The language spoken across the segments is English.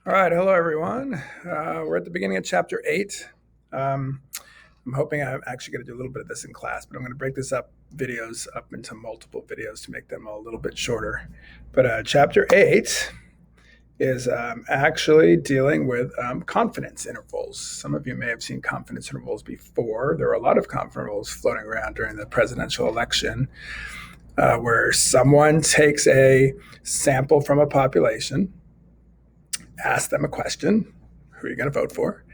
All right, hello everyone. We're at the beginning of chapter 8. Um, I'm hoping I'm actually going to do a little bit of this in class, but I'm going to break this up videos up into multiple videos to make them a little bit shorter. But chapter 8 is actually dealing with confidence intervals. Some of you may have seen confidence intervals before. There were a lot of confidence intervals floating around during the presidential election where someone takes a sample from a population, asks them a question: who are you going to vote for?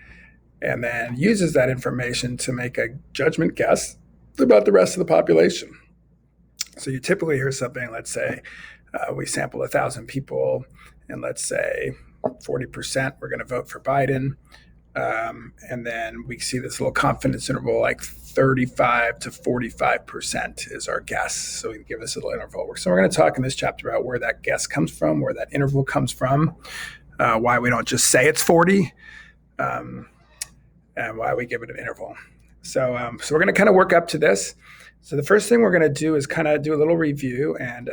And then uses that information to make a judgment guess about the rest of the population. So you typically hear something, let's say we sample 1,000 people, and let's say 40% we're going to vote for Biden. And then we see this little confidence interval, like 35 to 45% is our guess. So we give this little interval. So we're going to talk in this chapter about where that guess comes from, where that interval comes from, why we don't just say it's 40, and why we give it an interval. So we're going to kind of work up to this. So the first thing we're going to do is kind of do a little review, and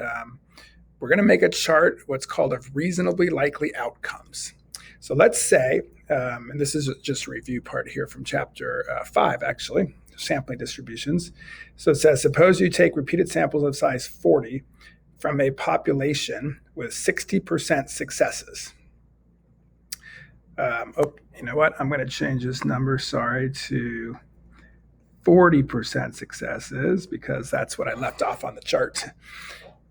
we're going to make a chart, what's called of reasonably likely outcomes. So let's say, and this is just a review part here from chapter 5, actually, sampling distributions. So it says, suppose you take repeated samples of size 40 from a population with 60% successes. You know what? I'm going to change this number, to 40% successes because that's what I left off on the chart.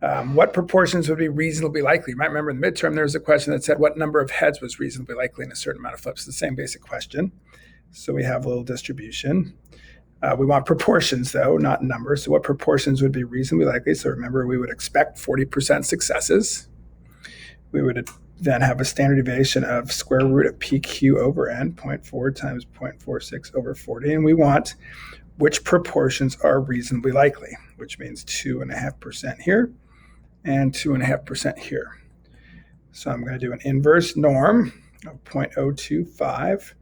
What proportions would be reasonably likely? You might remember in the midterm, there was a question that said what number of heads was reasonably likely in a certain amount of flips. The same basic question. So we have a little distribution. We want proportions, though, not numbers. So what proportions would be reasonably likely? So remember, we would expect 40% successes. We would then have a standard deviation of square root of PQ over N, 0.4 times 0.46 over 40. And we want which proportions are reasonably likely, which means 2.5% here and 2.5% here. So I'm going to do an inverse norm of 0.025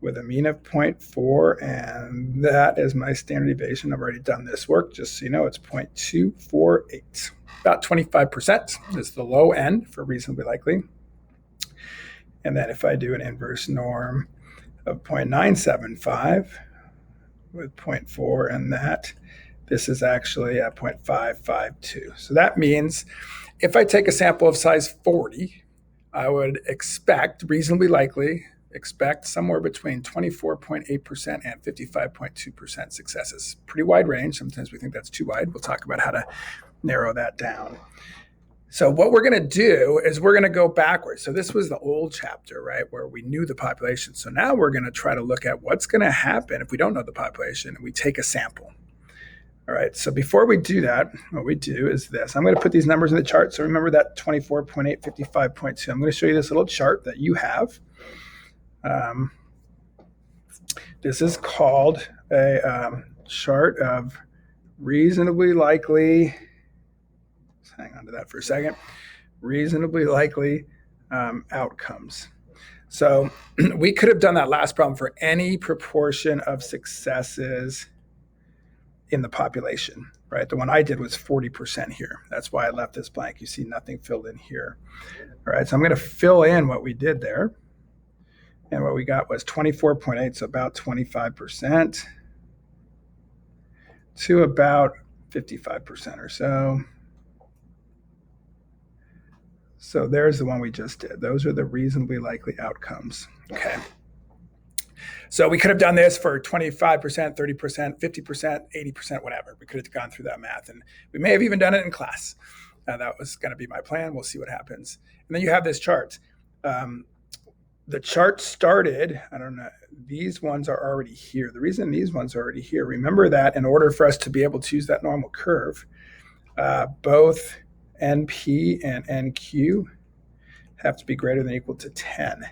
with a mean of 0.4, and that is my standard deviation. I've already done this work, just so you know, it's 0.248. About 25% is the low end for reasonably likely. And then if I do an inverse norm of 0.975 with 0.4, and this is actually at 0.552. So that means if I take a sample of size 40, I would reasonably likely expect somewhere between 24.8% and 55.2% successes. Pretty wide range. Sometimes we think that's too wide. We'll talk about how to narrow that down. So what we're going to do is we're going to go backwards. So this was the old chapter, right, where we knew the population. So now we're going to try to look at what's going to happen if we don't know the population and we take a sample. All right, so before we do that, what we do is this. I'm going to put these numbers in the chart. So remember that 24.8, 55.2. I'm going to show you this little chart that you have. This is called a chart of reasonably likely, hang on to that for a second, reasonably likely outcomes. So we could have done that last problem for any proportion of successes in the population, right? The one I did was 40% here. That's why I left this blank. You see nothing filled in here. All right, so I'm going to fill in what we did there. And what we got was 24.8, so about 25% to about 55% or so. So there's the one we just did. Those are the reasonably likely outcomes. Okay. So we could have done this for 25%, 30%, 50%, 80%, whatever. We could have gone through that math, and we may have even done it in class. That was going to be my plan. We'll see what happens. And then you have this chart. The chart started, I don't know, these ones are already here. The reason these ones are already here, remember that in order for us to be able to use that normal curve, both NP and NQ have to be greater than or equal to 10.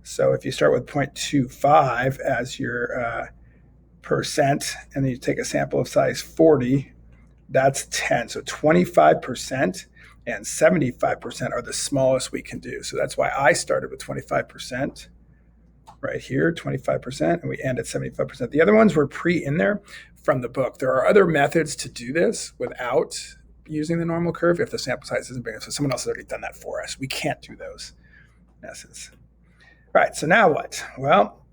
So if you start with 0.25 as your percent, and then you take a sample of size 40, that's 10. So 25% and 75% are the smallest we can do. So that's why I started with 25% right here, 25%, and we end at 75%. The other ones were in there from the book. There are other methods to do this without using the normal curve if the sample size isn't big enough. So someone else has already done that for us. We can't do those. in essence. All right, so now what? Well,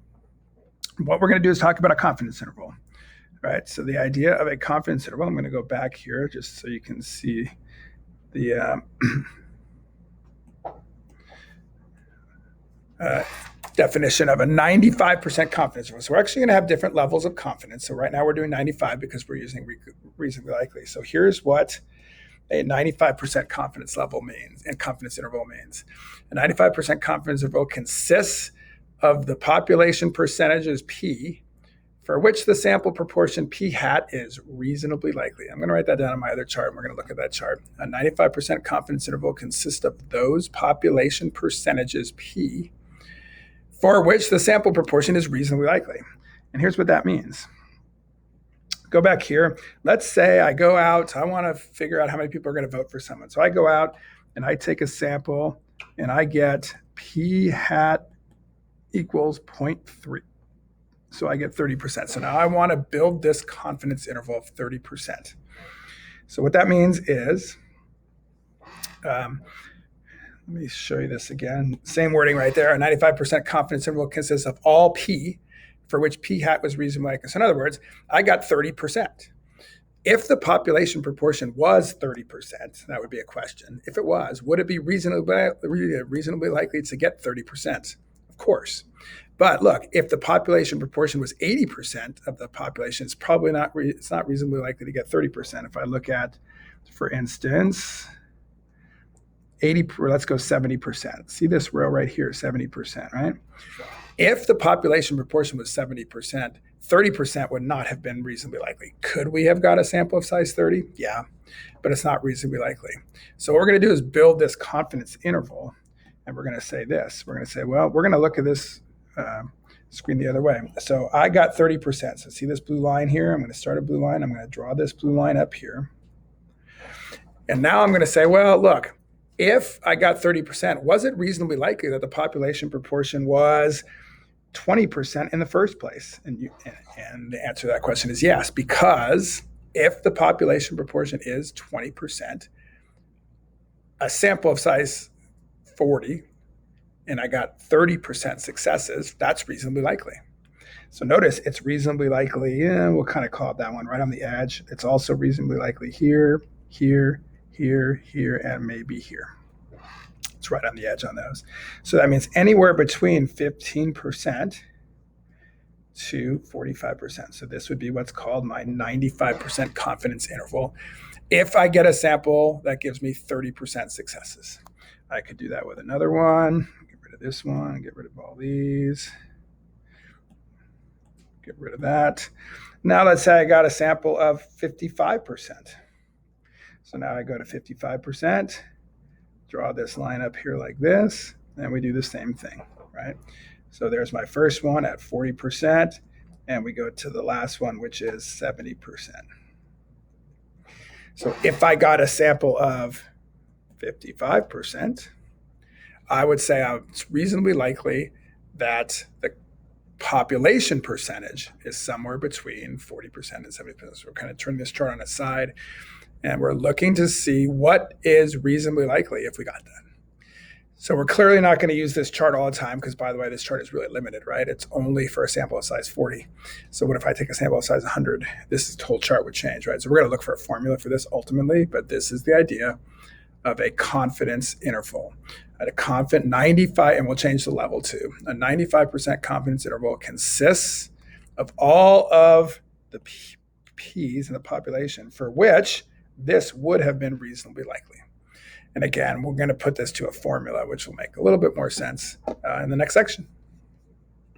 what we're going to do is talk about a confidence interval. Right, so the idea of a confidence interval, I'm going to go back here just so you can see the definition of a 95% confidence interval. So we're actually going to have different levels of confidence. So right now we're doing 95 because we're using reasonably likely. So here's what a 95% confidence level means and confidence interval means. A 95% confidence interval consists of the population percentages P for which the sample proportion P hat is reasonably likely. I'm going to write that down on my other chart, and we're going to look at that chart. A 95% confidence interval consists of those population percentages P for which the sample proportion is reasonably likely. And here's what that means. Go back here. Let's say I go out, I want to figure out how many people are going to vote for someone. So I go out and I take a sample and I get P hat equals 0.3. So I get 30%. So now I want to build this confidence interval of 30%. So what that means is, let me show you this again. Same wording right there. A 95% confidence interval consists of all P for which P hat was reasonably likely. So in other words, I got 30%. If the population proportion was 30%, that would be a question. If it was, would it be reasonably likely to get 30%? Of course. But look, if the population proportion was 80% of the population, it's probably not, it's not reasonably likely to get 30%. If I look at, for instance, 80, let's go 70%. See this row right here, 70%, right? If the population proportion was 70%, 30% would not have been reasonably likely. Could we have got a sample of size 30? Yeah, but it's not reasonably likely. So what we're going to do is build this confidence interval, and we're going to say this. We're going to say, well, we're going to look at this screen the other way. So I got 30%. So see this blue line here? I'm going to start a blue line. I'm going to draw this blue line up here. And now I'm going to say, well, look, if I got 30%, was it reasonably likely that the population proportion was 20% in the first place? And the answer to that question is yes, because if the population proportion is 20%, a sample of size 40, and I got 30% successes, that's reasonably likely. So notice it's reasonably likely, we'll kind of call it that one right on the edge. It's also reasonably likely here, here, here, here, and maybe here. It's right on the edge on those. So that means anywhere between 15% to 45%. So this would be what's called my 95% confidence interval. If I get a sample that gives me 30% successes, I could do that with another one. Get rid of this one, get rid of all these, get rid of that. Now let's say I got a sample of 55%. So now I go to 55%, draw this line up here like this, and we do the same thing, right? So there's my first one at 40%, and we go to the last one, which is 70%. So if I got a sample of 55%, I would say it's reasonably likely that the population percentage is somewhere between 40% and 70%. So we're kind of turning this chart on its side, and we're looking to see what is reasonably likely if we got that. So we're clearly not going to use this chart all the time because, by the way, this chart is really limited, right? It's only for a sample of size 40. So what if I take a sample of size 100? This whole chart would change, right? So we're going to look for a formula for this ultimately, but this is the idea of a confidence interval. At a confident 95, and we'll change the level too. A 95% confidence interval consists of all of the P's in the population for which this would have been reasonably likely. And again, we're going to put this to a formula, which will make a little bit more sense in the next section.